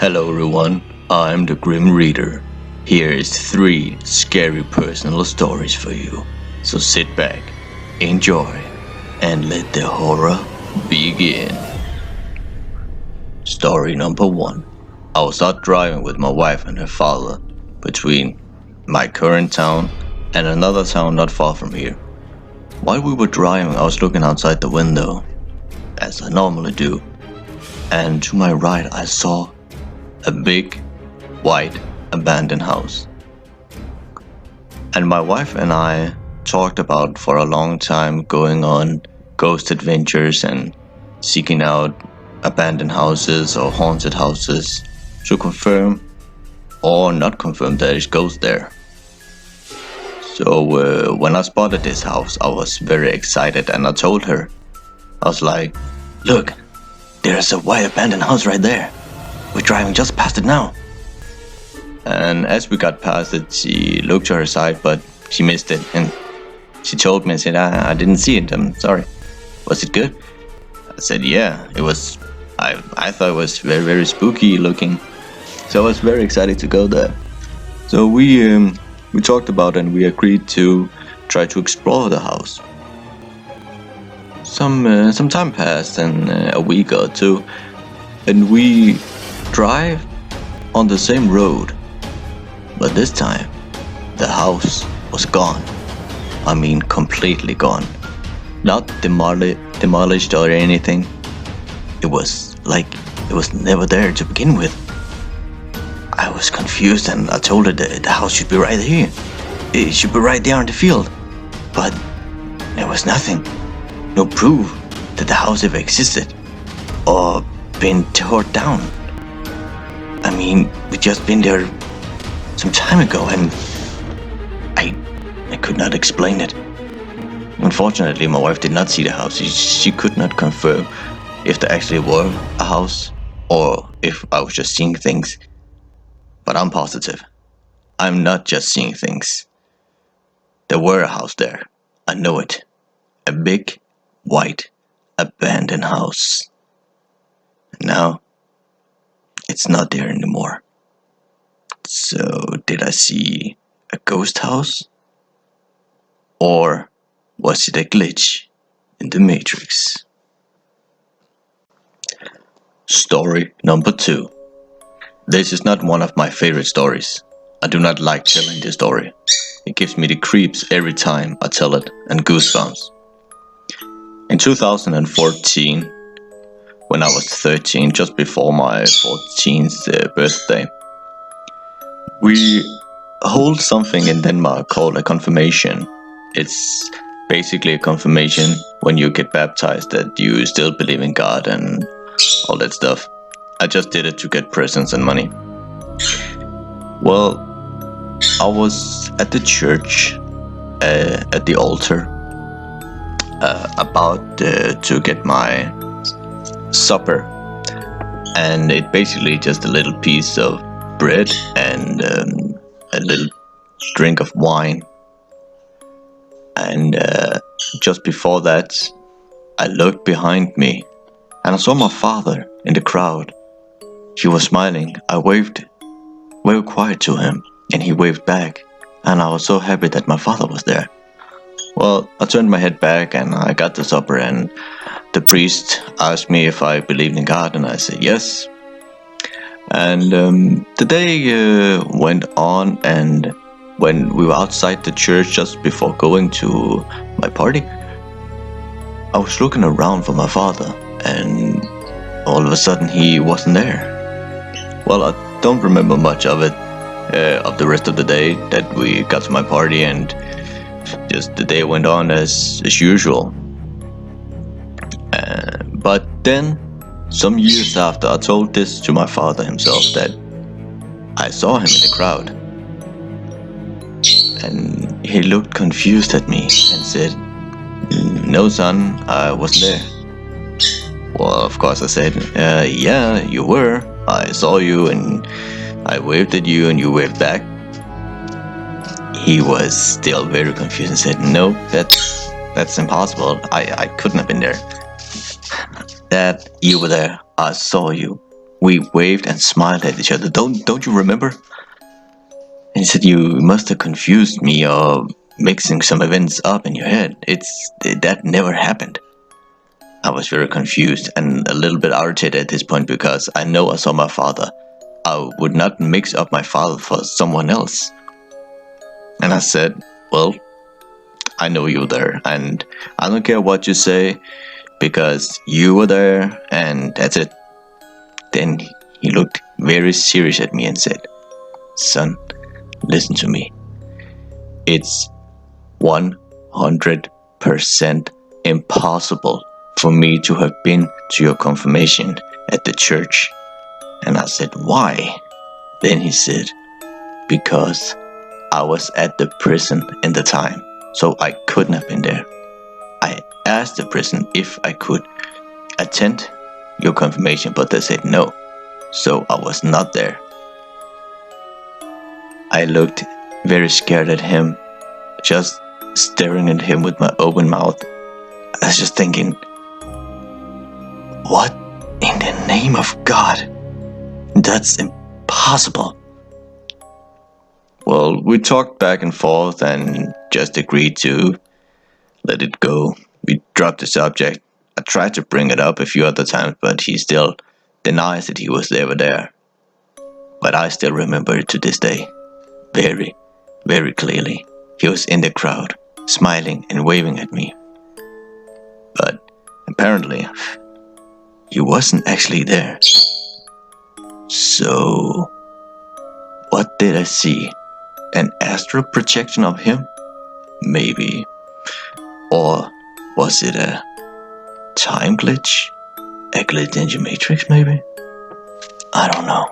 Hello everyone, I'm the Grim Reader. Here is 3 scary personal stories for you. So sit back, enjoy, and let the horror begin. Story number 1. I was out driving with my wife and her father between my current town and another town not far from here. While we were driving, I was looking outside the window, as I normally do, and to my right I saw a big, white, abandoned house. And my wife and I talked about for a long time going on ghost adventures and seeking out abandoned houses or haunted houses to confirm or not confirm that there's ghosts there. So when I spotted this house, I was very excited and I told her, I was like, "Look, there's a white abandoned house right there. We're driving just past it now." And as we got past it, she looked to her side, but she missed it. And she told me, I said, I didn't see it. I'm sorry. Was it good? I said, yeah, it was. I thought it was very, very spooky looking. So I was very excited to go there. So we talked about it and we agreed to try to explore the house. Some time passed and a week or two, and we drive on the same road, but this time the house was gone. I mean, completely gone. Not demolished or anything. It was like it was never there to begin with. I was confused and I told her that the house should be right here. It should be right there in the field. But there was nothing. No proof that the house ever existed or been torn down. I mean, we just been there some time ago and I could not explain it. Unfortunately, my wife did not see the house. She could not confirm if there actually were a house or if I was just seeing things. But I'm positive. I'm not just seeing things. There were a house there. I know it. A big, white, abandoned house. Now, it's not there anymore. So, did I see a ghost house? Or was it a glitch in the Matrix? Story number 2. This is not one of my favorite stories. I do not like telling this story. It gives me the creeps every time I tell it and goosebumps. In 2014, when I was 13, just before my 14th birthday, we hold something in Denmark called a confirmation. It's basically a confirmation when you get baptized that you still believe in God and all that stuff. I just did it to get presents and money. Well, I was at the church, at the altar, about to get my supper. And it basically just a little piece of bread and a little drink of wine. And just before that, I looked behind me and I saw my father in the crowd. He was smiling. I waved very quiet to him and he waved back. And I was so happy that my father was there. Well, I turned my head back and I got the supper and the priest asked me if I believed in God and I said yes. And the day went on, and when we were outside the church just before going to my party, I was looking around for my father and all of a sudden he wasn't there. Well, I don't remember much of it, of the rest of the day that we got to my party, and just the day went on as usual. But then, some years after, I told this to my father himself that I saw him in the crowd. And he looked confused at me and said, "No, son, I wasn't there." Well, of course I said, "Yeah, you were. I saw you and I waved at you and you waved back." He was still very confused and said, "No, that's impossible. I couldn't have been there." "Dad, you were there. I saw you." We waved and smiled at each other. Don't you remember? And he said, you must have confused me or mixing some events up in your head. That never happened. I was very confused and a little bit irritated at this point because I know I saw my father. I would not mix up my father for someone else. And I said, well, I know you were there, and I don't care what you say, because you were there, and that's it. Then he looked very serious at me and said, son, listen to me. It's 100% impossible for me to have been to your confirmation at the church. And I said, why? Then he said, because I was at the prison in the time, so I couldn't have been there. I asked the prison if I could attend your confirmation, but they said no, so I was not there. I looked very scared at him, just staring at him with my open mouth. I was just thinking, what in the name of God? That's impossible. Well, we talked back and forth and just agreed to let it go. We dropped the subject. I tried to bring it up a few other times, but he still denies that he was ever there. But I still remember it to this day, very, very clearly. He was in the crowd, smiling and waving at me. But apparently, he wasn't actually there. So, what did I see? An astral projection of him? Maybe. Or was it a time glitch? A glitch in the Matrix, maybe? I don't know.